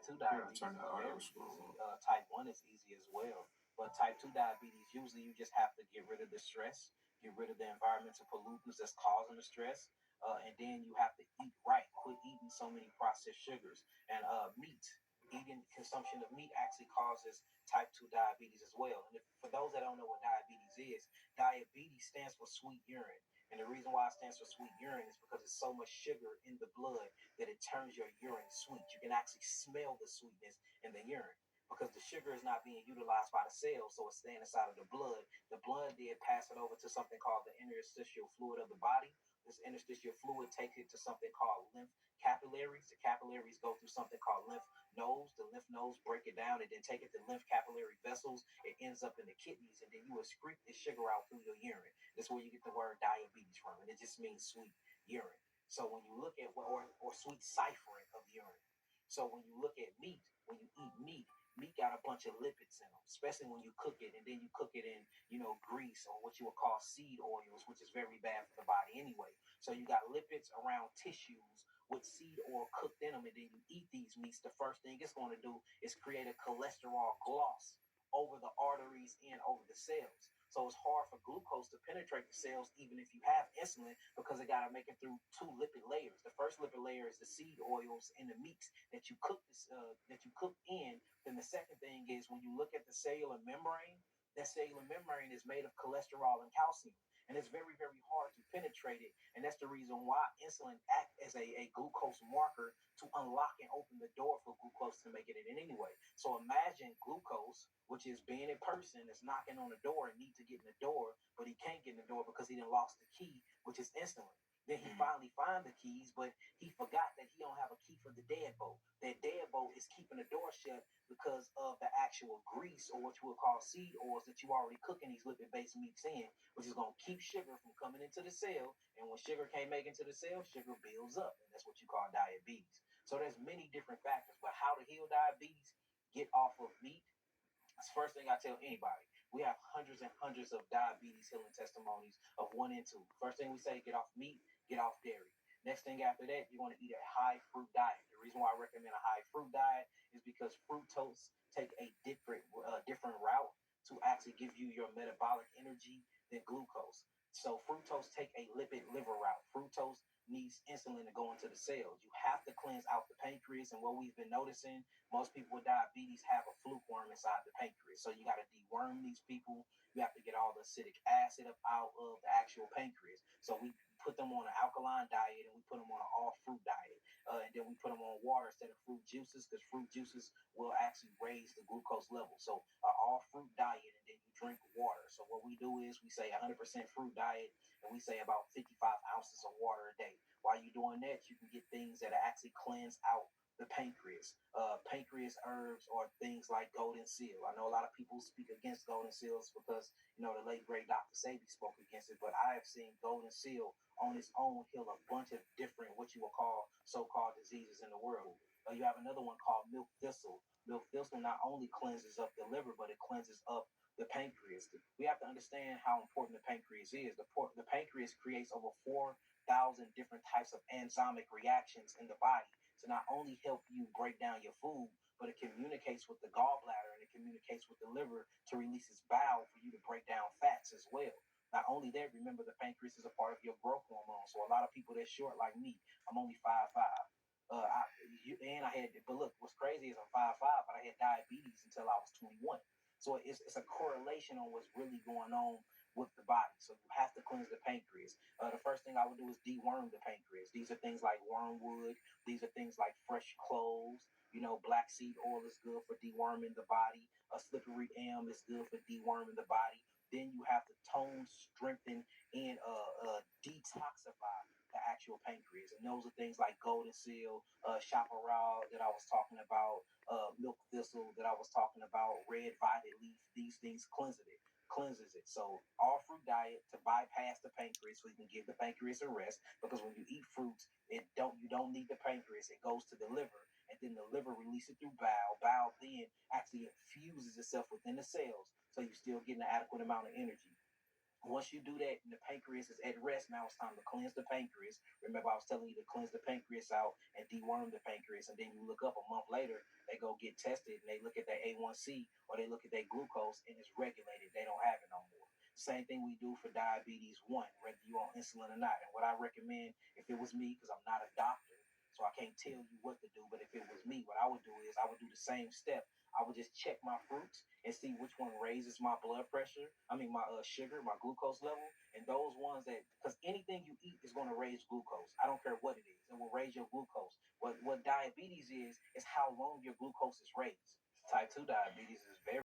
2 diabetes is very easy. Type 1 is easy as well. But type 2 diabetes, usually you just have to get rid of the stress, get rid of the environmental pollutants that's causing the stress. And then you have to eat right. Quit eating so many processed sugars and meat. Eating consumption of meat actually causes type 2 diabetes as well. And if, for those that don't know what diabetes stands for sweet urine. And the reason why it stands for sweet urine is because there's so much sugar in the blood that it turns your urine sweet. You can actually smell the sweetness in the urine because the sugar is not being utilized by the cells, so it's staying inside of the blood. The blood did pass it over to something called the interstitial fluid of the body. This interstitial fluid takes it to something called lymph capillaries. The capillaries go through something called lymph nodes. The lymph nodes break it down and then take it to lymph capillary vessels. It ends up in the kidneys, and then you excrete this sugar out through your urine. That's where you get the word diabetes from, and it just means sweet urine. So when you look at or sweet ciphering of urine. So when you look at meat, when you eat meat got a bunch of lipids in them, especially when you cook it, and then you cook it in, grease or what you would call seed oils, which is very bad for the body anyway. So you got lipids around tissues with seed oil cooked in them, and then you eat these meats. The first thing it's going to do is create a cholesterol gloss over the arteries and over the cells. So it's hard for glucose to penetrate the cells, even if you have insulin, because it got to make it through two lipid layers. The first lipid layer is the seed oils in the meats that you cook in. Then the second thing is when you look at the cellular membrane, that cellular membrane is made of cholesterol and calcium. And it's very, very hard to penetrate it. And that's the reason why insulin acts as a glucose marker to unlock and open the door for glucose to make it in anyway. So imagine glucose, which is being a person that's knocking on the door and need to get in the door, but he can't get in the door because he done lost the key, which is insulin. Then he finally find the keys, but he forgot that he don't have a key for the deadbolt. That deadbolt is keeping the door shut because of the actual grease, or what you would call seed oils, that you already cooking these lipid-based meats in, which is going to keep sugar from coming into the cell. And when sugar can't make it into the cell, sugar builds up, and that's what you call diabetes. So there's many different factors, but how to heal diabetes? Get off of meat. That's the first thing I tell anybody. We have hundreds and hundreds of diabetes healing testimonies of 1 and 2. First thing we say, get off meat, get off dairy. Next thing after that, you're going to eat a high fruit diet. The reason why I recommend a high fruit diet is because fructose take a different route to actually give you your metabolic energy than glucose. So fructose take a lipid liver route. Fructose needs insulin to go into the cells. You have to cleanse out the pancreas, and what we've been noticing, most people with diabetes have a fluke worm inside the pancreas. So you got to deworm these people. You have to get all the acidic acid up out of the actual pancreas. So we put them on an alkaline diet, and we put them on an all fruit diet, and then we put them on water instead of fruit juices, because fruit juices will actually raise the glucose level. So all fruit diet, and then you drink water. So what we do is we say 100% fruit diet, and we say about 55 ounces of water a day. While you're doing that, you can get things that actually cleanse out the pancreas. Pancreas herbs or things like golden seal. I know a lot of people speak against golden seals because, the late great Dr. Sabi spoke against it, but I have seen golden seal on its own heal a bunch of different, what you will call, so-called diseases in the world. You have another one called milk thistle. Milk thistle not only cleanses up the liver, but it cleanses up the pancreas. We have to understand how important the pancreas is. The pancreas creates over 4,000 different types of enzymic reactions in the body to not only help you break down your food, but it communicates with the gallbladder, and it communicates with the liver to release its bile for you to break down fats as well. Not only that, remember the pancreas is a part of your growth hormone. So a lot of people that's short like me, I'm only 5'5". But look, what's crazy is I'm 5'5", but I had diabetes until I was 21. So it's a correlation on what's really going on with the body. So you have to cleanse the pancreas. The first thing I would do is deworm the pancreas. These are things like wormwood. These are things like fresh cloves. Black seed oil is good for deworming the body. A slippery elm is good for deworming the body. Then you have to tone, strengthen, and detoxify the actual pancreas. And those are things like golden seal, chaparral that I was talking about, milk thistle that I was talking about, red violet leaf. These things cleanses it. So all fruit diet to bypass the pancreas, so you can give the pancreas a rest, because when you eat fruits, you don't need the pancreas. It goes to the liver, and then the liver releases it through bile. Bile then actually infuses itself within the cells, so you're still getting an adequate amount of energy. Once you do that and the pancreas is at rest, now it's time to cleanse the pancreas. Remember, I was telling you to cleanse the pancreas out and deworm the pancreas. And then you look up a month later, they go get tested and they look at their A1C or they look at their glucose and it's regulated. They don't have it no more. Same thing we do for diabetes 1, whether you're on insulin or not. And what I recommend, if it was me, because I'm not a doctor, so I can't tell you what to do, but if it was me, what I would do is I would do the same step. I would just check my fruits and see which one raises my blood pressure. I mean, my sugar, my glucose level, and those ones that, because anything you eat is going to raise glucose. I don't care what it is, it will raise your glucose. What diabetes is how long your glucose is raised. Type 2 diabetes is very